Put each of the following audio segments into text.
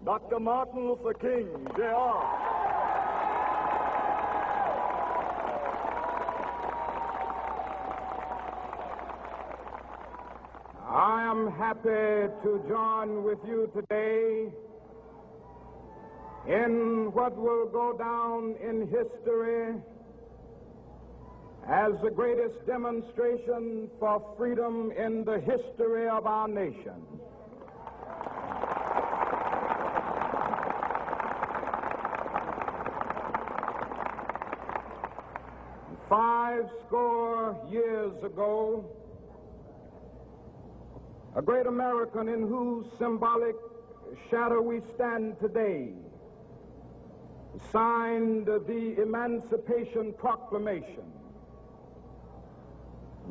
Dr. Martin Luther King, Jr. I am happy to join with you today in what will go down in history as the greatest demonstration for freedom in the history of our nation. Five score years ago, a great American in whose symbolic shadow we stand today signed the Emancipation Proclamation.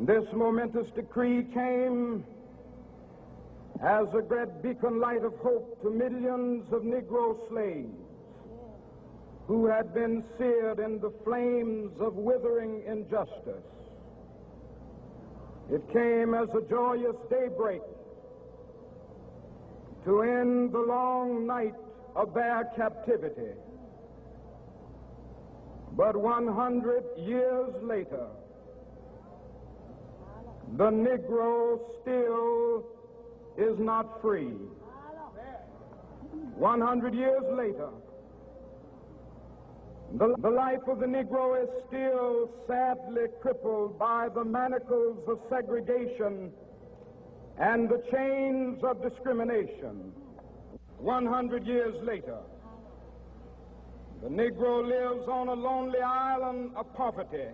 This momentous decree came as a great beacon light of hope to millions of Negro slaves who had been seared in the flames of withering injustice. It came as a joyous daybreak to end the long night of their captivity. But 100 years later, the Negro still is not free. 100 years later, the life of the Negro is still sadly crippled by the manacles of segregation and the chains of discrimination. 100 years later, the Negro lives on a lonely island of poverty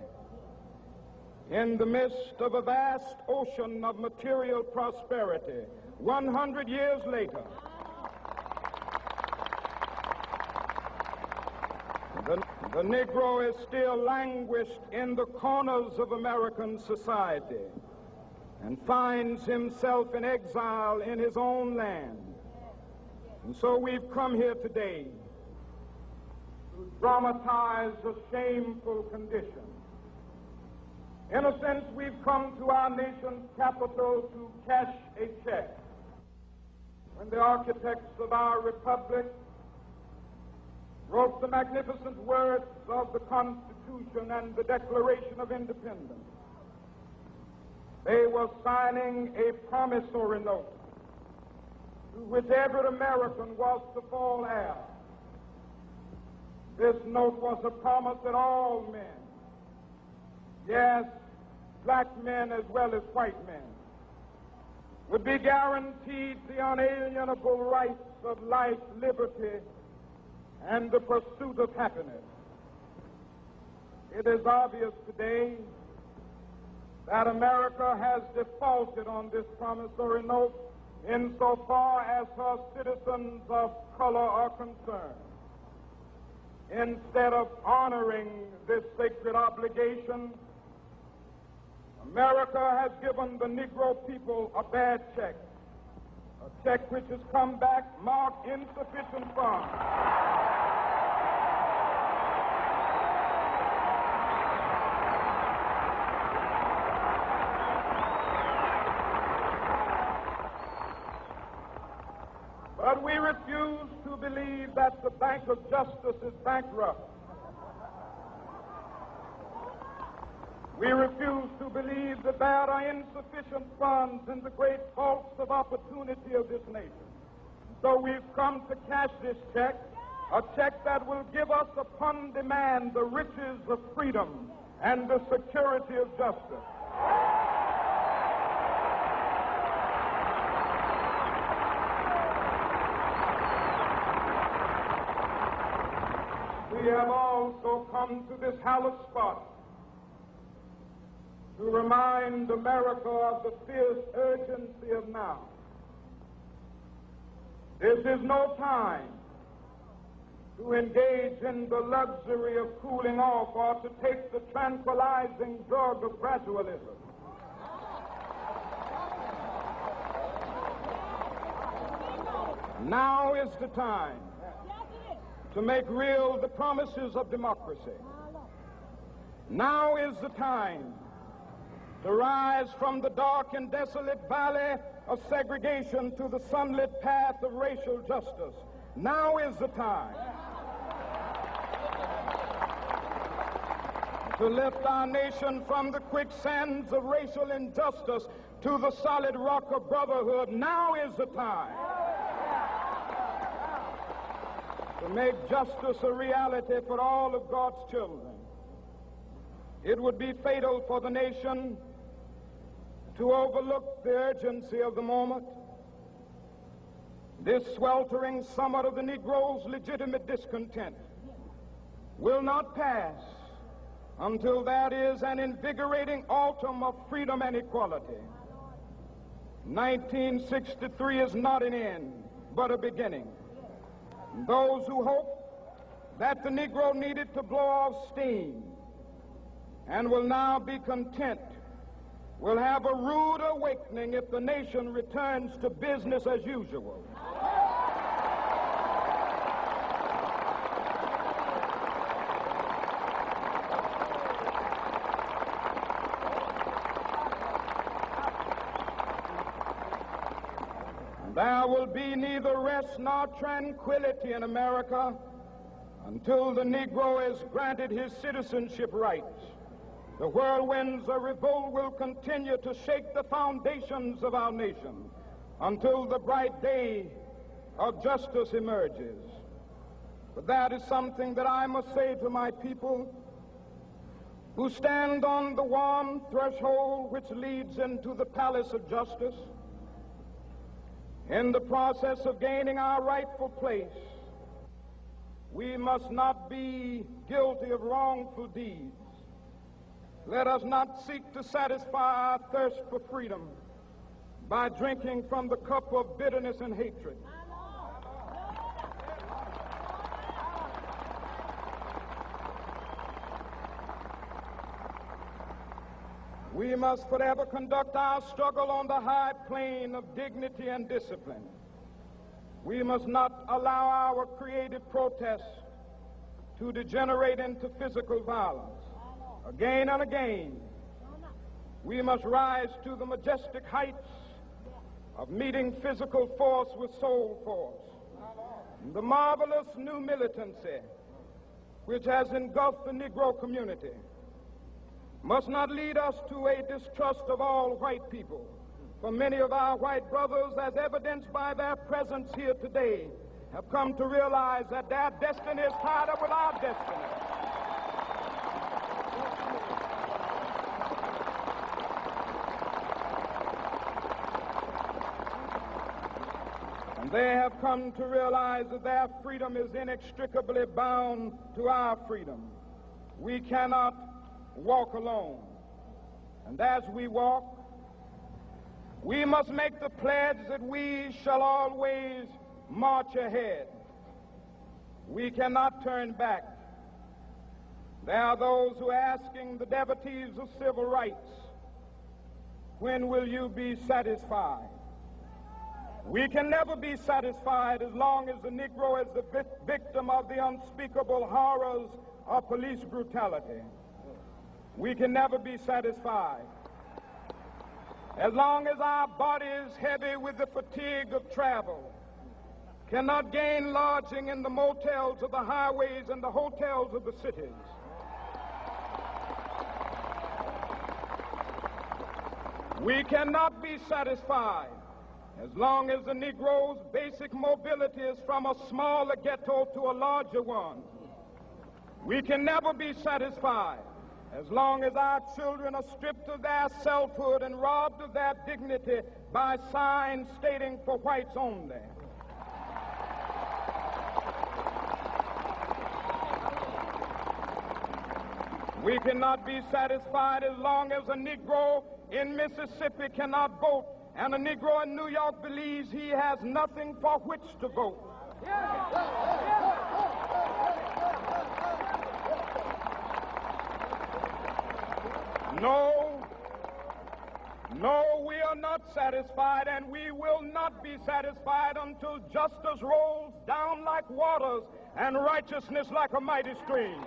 in the midst of a vast ocean of material prosperity. 100 years later, the Negro is still languished in the corners of American society and finds himself in exile in his own land. And so we've come here today to dramatize a shameful condition. In a sense, we've come to our nation's capital to cash a check. When the architects of our republic wrote the magnificent words of the Constitution and the Declaration of Independence, they were signing a promissory note to which every American was to fall heir. This note was a promise that all men, yes, black men as well as white men, would be guaranteed the unalienable rights of life, liberty, and the pursuit of happiness. It is obvious today that America has defaulted on this promissory note insofar as her citizens of color are concerned. Instead of honoring this sacred obligation, America has given the Negro people a bad check, a check which has come back marked insufficient funds. But we refuse to believe that the Bank of Justice is bankrupt. We refuse to believe that there are insufficient funds in the great vaults of opportunity of this nation. So we've come to cash this check, a check that will give us upon demand the riches of freedom and the security of justice. We have also come to this hallowed spot to remind America of the fierce urgency of now. This is no time to engage in the luxury of cooling off or to take the tranquilizing drug of gradualism. Now is the time to make real the promises of democracy. Now is the time to rise from the dark and desolate valley of segregation to the sunlit path of racial justice. Now is the time to lift our nation from the quicksands of racial injustice to the solid rock of brotherhood. Now is the time to make justice a reality for all of God's children. It would be fatal for the nation to overlook the urgency of the moment. This sweltering summer of the Negro's legitimate discontent will not pass until that is an invigorating autumn of freedom and equality. 1963 is not an end, but a beginning. Those who hope that the Negro needed to blow off steam and will now be content will have a rude awakening if the nation returns to business as usual. There will be neither rest nor tranquility in America until the Negro is granted his citizenship rights. The whirlwinds of revolt will continue to shake the foundations of our nation until the bright day of justice emerges. But that is something that I must say to my people who stand on the warm threshold which leads into the palace of justice. In the process of gaining our rightful place, we must not be guilty of wrongful deeds. Let us not seek to satisfy our thirst for freedom by drinking from the cup of bitterness and hatred. We must forever conduct our struggle on the high plane of dignity and discipline. We must not allow our creative protests to degenerate into physical violence. Again and again, we must rise to the majestic heights of meeting physical force with soul force. The marvelous new militancy which has engulfed the Negro community must not lead us to a distrust of all white people. For many of our white brothers, as evidenced by their presence here today, have come to realize that their destiny is tied up with our destiny. And they have come to realize that their freedom is inextricably bound to our freedom. We cannot walk alone. And as we walk, we must make the pledge that we shall always march ahead. We cannot turn back. There are those who are asking the devotees of civil rights, when will you be satisfied? We can never be satisfied as long as the Negro is the victim of the unspeakable horrors of police brutality. We can never be satisfied as long as our bodies, heavy with the fatigue of travel, cannot gain lodging in the motels of the highways and the hotels of the cities. We cannot be satisfied as long as the Negro's basic mobility is from a smaller ghetto to a larger one. We can never be satisfied as long as our children are stripped of their selfhood and robbed of their dignity by signs stating for whites only. We cannot be satisfied as long as a Negro in Mississippi cannot vote and a Negro in New York believes he has nothing for which to vote. No, we are not satisfied, and we will not be satisfied until justice rolls down like waters and righteousness like a mighty stream.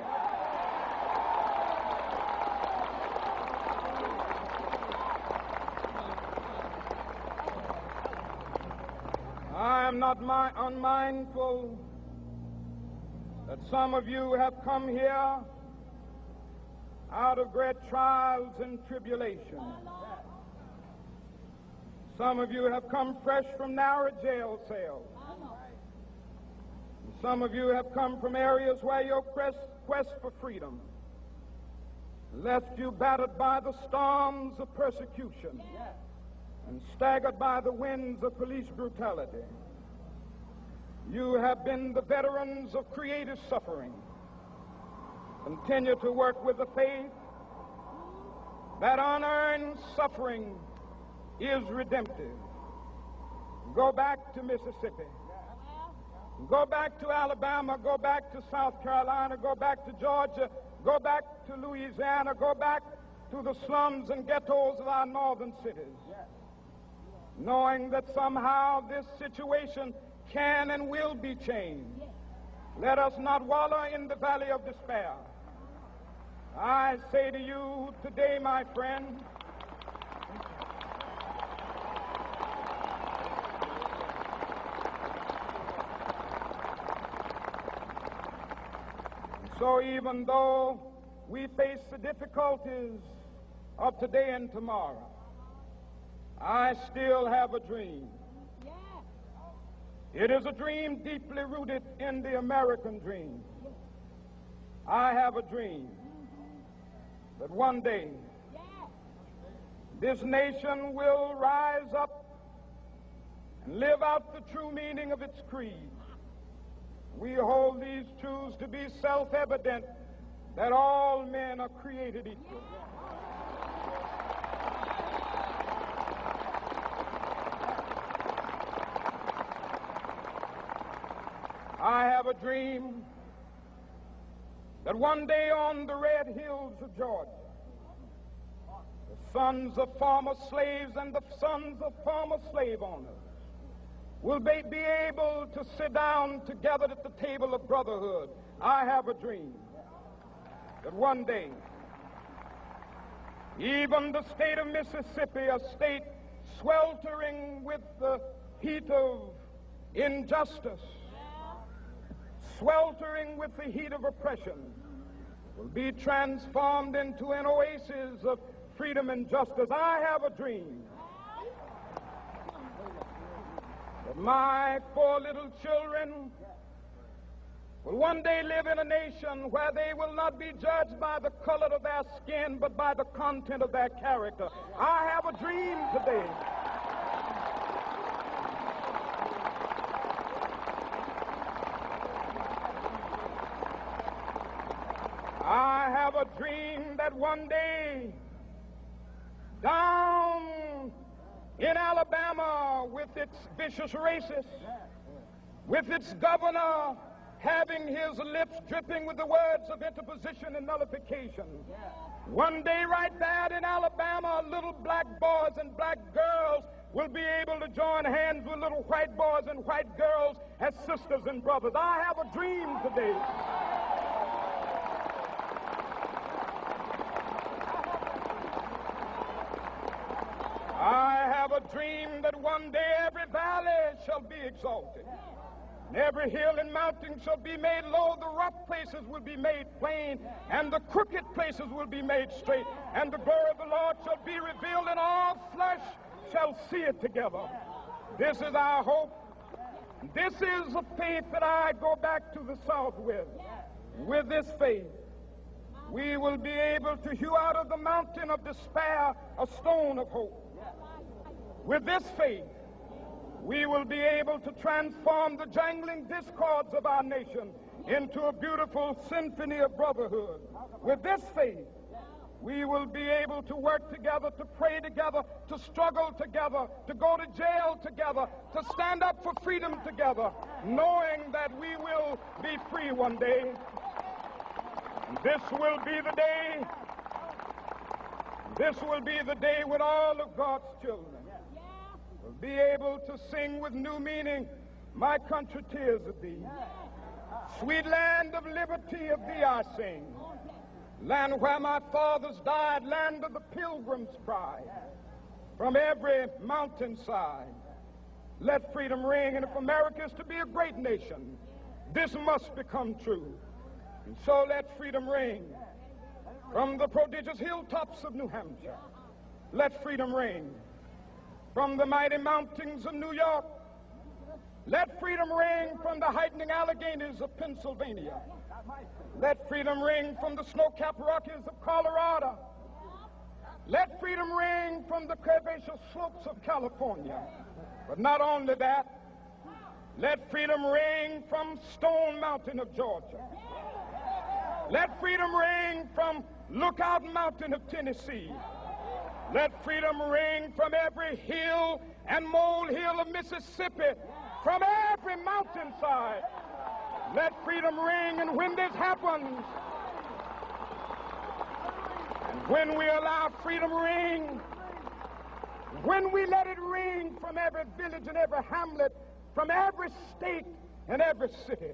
I I am not unmindful that some of you have come here out of great trials and tribulations. Some of you have come fresh from narrow jail cells. Some of you have come from areas where your quest for freedom left you battered by the storms of persecution and staggered by the winds of police brutality. You have been the veterans of creative suffering. Continue to work with the faith that unearned suffering is redemptive. Go back to Mississippi. Go back to Alabama. Go back to South Carolina. Go back to Georgia. Go back to Louisiana. Go back to the slums and ghettos of our northern cities, knowing that somehow this situation can and will be changed. Let us not wallow in the valley of despair. I say to you today, my friend, so even though we face the difficulties of today and tomorrow, I still have a dream. It is a dream deeply rooted in the American dream. I have a dream that one day this nation will rise up and live out the true meaning of its creed. We hold these truths to be self-evident, that all men are created equal. I have a dream that one day on the red hills of Georgia, the sons of former slaves and the sons of former slave owners will be able to sit down together at the table of brotherhood. I have a dream that one day even the state of Mississippi, a state sweltering with the heat of injustice, sweltering with the heat of oppression, will be transformed into an oasis of freedom and justice. I have a dream that my 4 little children will one day live in a nation where they will not be judged by the color of their skin, but by the content of their character. I have a dream today I have a dream that one day down in Alabama, with its vicious racists, with its governor having his lips dripping with the words of interposition and nullification, one day right there in Alabama, little black boys and black girls will be able to join hands with little white boys and white girls as sisters and brothers. I have a dream today that one day every valley shall be exalted, and every hill and mountain shall be made low. The rough places will be made plain, and the crooked places will be made straight, and the glory of the Lord shall be revealed, and all flesh shall see it together. This is our hope. This is a faith that I go back to the South with. With this faith, we will be able to hew out of the mountain of despair a stone of hope. With this faith, we will be able to transform the jangling discords of our nation into a beautiful symphony of brotherhood. With this faith, we will be able to work together, to pray together, to struggle together, to go to jail together, to stand up for freedom together, knowing that we will be free one day. And this will be the day. This will be the day when all of God's children will be able to sing with new meaning, "My country, 'tis of thee. Sweet land of liberty, of thee I sing. Land where my fathers died, land of the pilgrim's pride. From every mountainside, Let freedom ring, and if America is to be a great nation, this must become true. And so let freedom ring from the prodigious hilltops of New Hampshire. Let freedom ring from the mighty mountains of New York. Let freedom ring from the heightening Alleghenies of Pennsylvania. Let freedom ring from the snow-capped Rockies of Colorado. Let freedom ring from the curvaceous slopes of California. But not only that, let freedom ring from Stone Mountain of Georgia. Let freedom ring from Lookout Mountain of Tennessee. Let freedom ring from every hill and molehill of Mississippi, from every mountainside. Let freedom ring, and when this happens, and when we allow freedom ring, when we let it ring from every village and every hamlet, from every state and every city,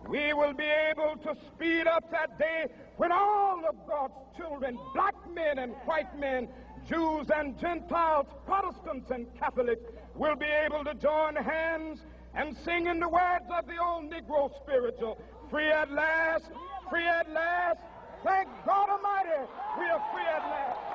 we will be able to speed up that day when all of God's children, black men and white men, Jews and Gentiles, Protestants and Catholics, will be able to join hands and sing in the words of the old Negro spiritual, free at last, thank God Almighty, we are free at last.